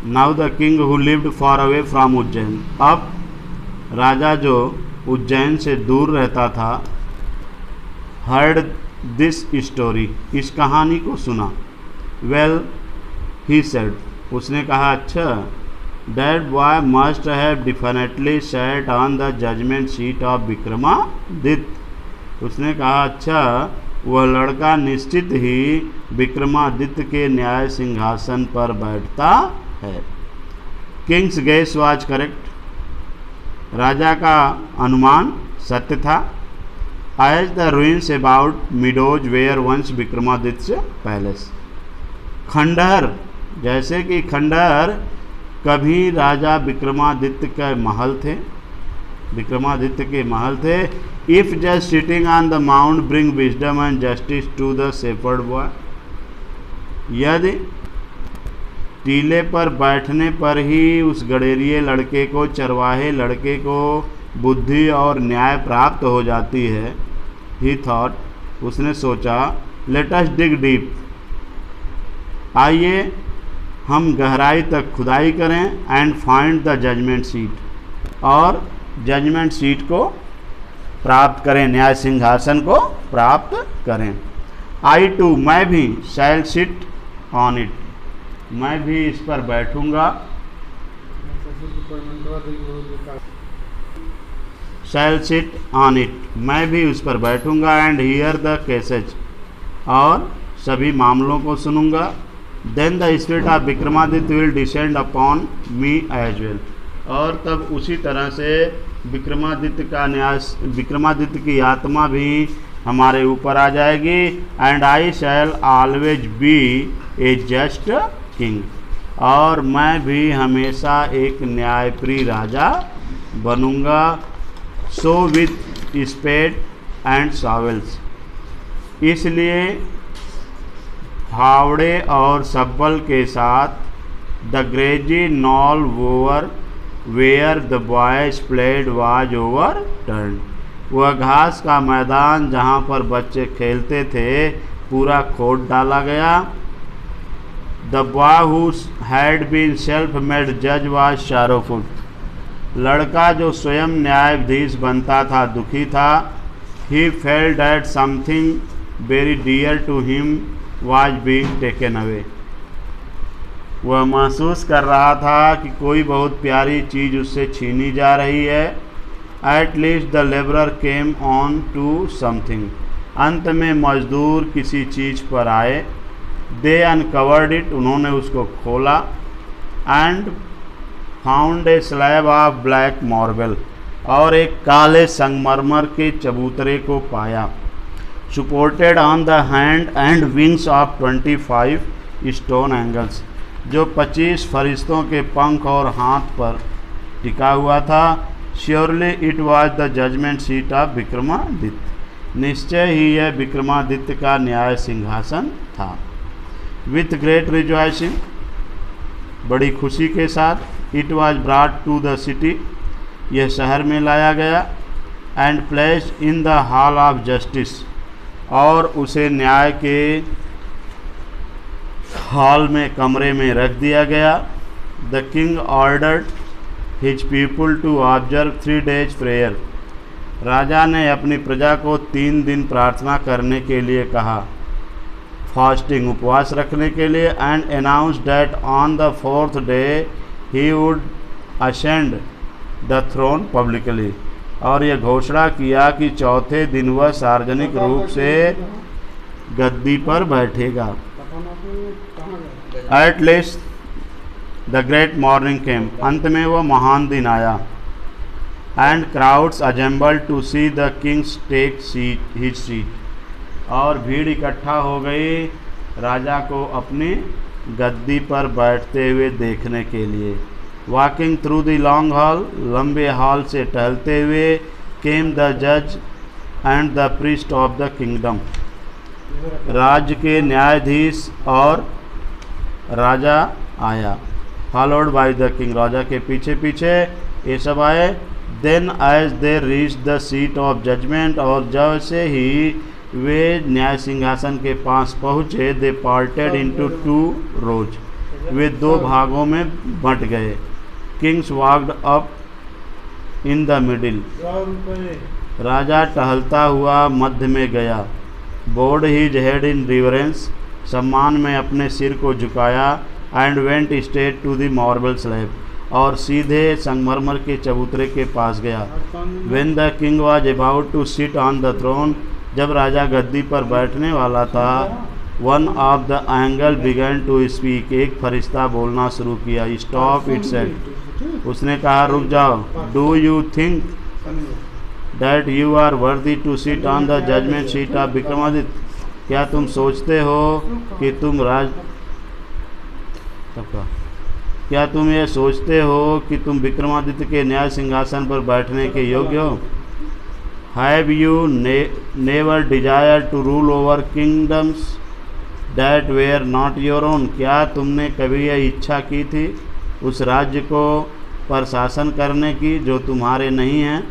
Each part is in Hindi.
Now the king who lived for away from Ujjain. अब राजा जो उज्जैन से दूर रहता था, हर्ड दिस स्टोरी, इस कहानी को सुना। वेल ही सेड, उसने कहा अच्छा, that boy must have definitely sat on the judgement seat of Vikramaditya. उसने कहा अच्छा, वह लड़का निश्चित ही विक्रमादित्य के न्याय सिंहासन पर बैठता है। किंग्स गेस वाज करेक्ट, राजा का अनुमान सत्य था। As the ruins about meadows where once Vikramaditya palace. खंडहर, जैसे कि खंडहर कभी राजा विक्रमादित्य के महल थे, विक्रमादित्य के महल थे। If just sitting on the mount bring wisdom and justice to the shepherd boy, यदि टीले पर बैठने पर ही उस गडेरिए लड़के को, चरवाहे लड़के को बुद्धि और न्याय प्राप्त हो जाती है, ही थॉट, उसने सोचा, लेट अस डिग डीप, आइए हम गहराई तक खुदाई करें, and find the judgement seat, और जजमेंट सीट को प्राप्त करें, न्याय सिंहासन को प्राप्त करें। आई टू, मैं भी, शैल सिट ऑन इट, मैं भी इस पर बैठूंगा, शैल सिट ऑन इट, मैं भी उस पर बैठूंगा, एंड हियर द केसेज, और सभी मामलों को सुनूंगा। Then the spirit of Vikramaditya will descend upon me as well, और तब उसी तरह से विक्रमादित्य का न्याय, विक्रमादित्य की आत्मा भी हमारे ऊपर आ जाएगी। And I shall always be a just king, और मैं भी हमेशा एक न्यायप्रिय राजा बनूंगा। So with spade and shovels, इसलिए फावड़े और सब्बल के साथ the grassy knoll over where the boys played was over turn, वह घास का मैदान जहाँ पर बच्चे खेलते थे पूरा खोद डाला गया। The boy who had been self made जज वाज शारोफुट, लड़का जो स्वयं न्यायाधीश बनता था दुखी था। He felt that something very dear to him was being taken away, वह महसूस कर रहा था कि कोई बहुत प्यारी चीज़ उससे छीनी जा रही है। At least the labourer came on to something, अंत में मजदूर किसी चीज़ पर आए। दे अनकवर्ड इट, उन्होंने उसको खोला। And found a slab of black marble, और एक काले संगमरमर के चबूतरे को पाया। Supported on the hand and wings of 25 stone angles, जो 25 फरिश्तों के पंख और हाथ पर टिका हुआ था। Surely it was the judgement seat of Vikramaditya, निश्चय ही यह विक्रमादित्य का न्याय सिंहासन था। विथ ग्रेट रिजॉइसिंग, बड़ी खुशी के साथ, it was brought to the city, यह शहर में लाया गया। And placed in the hall of justice, और उसे न्याय के हॉल में, कमरे में रख दिया गया। The king ordered his people to observe 3 days prayer, राजा ने अपनी प्रजा को 3 दिन प्रार्थना करने के लिए कहा, फास्टिंग, उपवास रखने के लिए। And announce that on the 4th day he would ascend the throne publicly, और यह घोषणा किया कि चौथे दिन वह सार्वजनिक रूप से गद्दी पर बैठेगा। At least the great morning came, अंत में वह महान दिन आया। And crowds assemble to see the king's take seat his seat, और भीड़ इकट्ठा हो गई राजा को अपनी गद्दी पर बैठते हुए देखने के लिए। Walking through the long hall, लंबे हॉल से टहलते हुए, केम द जज and the priest of the kingdom, राज्य के न्यायाधीश और राजा आया। फॉलोड बाय द किंग, राजा के पीछे पीछे ये सब आए। Then as they reach the seat of judgement, और जैसे ही वे न्याय सिंहासन के पास पहुँचे, दे पार्टेड इनटू 2 rows, वे दो भागों में बंट गए। King's walked up in the middle, राजा टहलता हुआ मध्य में गया। Bowed his head in reverence, सम्मान में अपने सिर को झुकाया। And went straight to the marble slab, और सीधे संगमरमर के चबूतरे के पास गया। When the king was about to sit on the throne, जब राजा गद्दी पर बैठने वाला था, one of the angel began to speak, एक फरिश्ता बोलना शुरू किया। स्टॉप इट सेड, उसने कहा रुक जाओ। Do you think that you are worthy to sit on the judgement seat of Vikramaditya, क्या तुम सोचते हो कि क्या तुम ये सोचते हो कि तुम विक्रमादित्य के न्याय सिंहासन पर बैठने के योग्य हो? Have you never desire to rule over kingdoms that were not your own, क्या तुमने कभी यह इच्छा की थी उस राज्य को पर शासन करने की जो तुम्हारे नहीं हैं?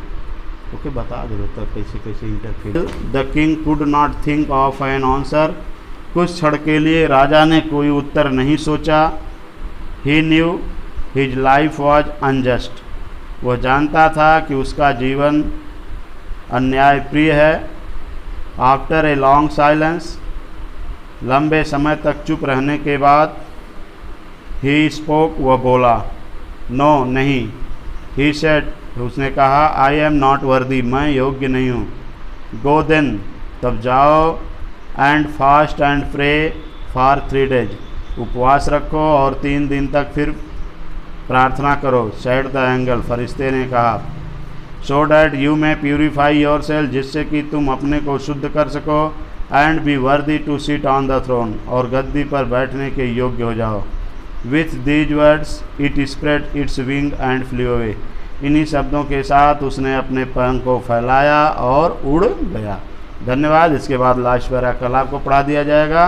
ओके, बता दो तो कैसे कैसे interfere. The king could not think of an answer, कुछ क्षण के लिए राजा ने कोई उत्तर नहीं सोचा। He knew his life was unjust, वह जानता था कि उसका जीवन अन्यायप्रिय है। आफ्टर ए लॉन्ग साइलेंस, लंबे समय तक चुप रहने के बाद, ही स्पोक, वह बोला। नो, नहीं। ही सेड, उसने कहा, आई एम नॉट वर्दी, मैं योग्य नहीं हूँ। गो देन, तब जाओ। And fast and pray for 3 days, उपवास रखो और 3 दिन तक फिर प्रार्थना करो। सेड द एंगल, फरिश्ते ने कहा। So that you may purify yourself, जिससे कि तुम अपने को शुद्ध कर सको। And be worthy to sit on the throne, और गद्दी पर बैठने के योग्य हो जाओ। With these words it spread its wing and flee away, इन्हीं शब्दों के साथ उसने अपने पंख को फैलाया और उड़ गया। धन्यवाद। इसके बाद लास्ट पैरा कल आपको पढ़ा दिया जाएगा।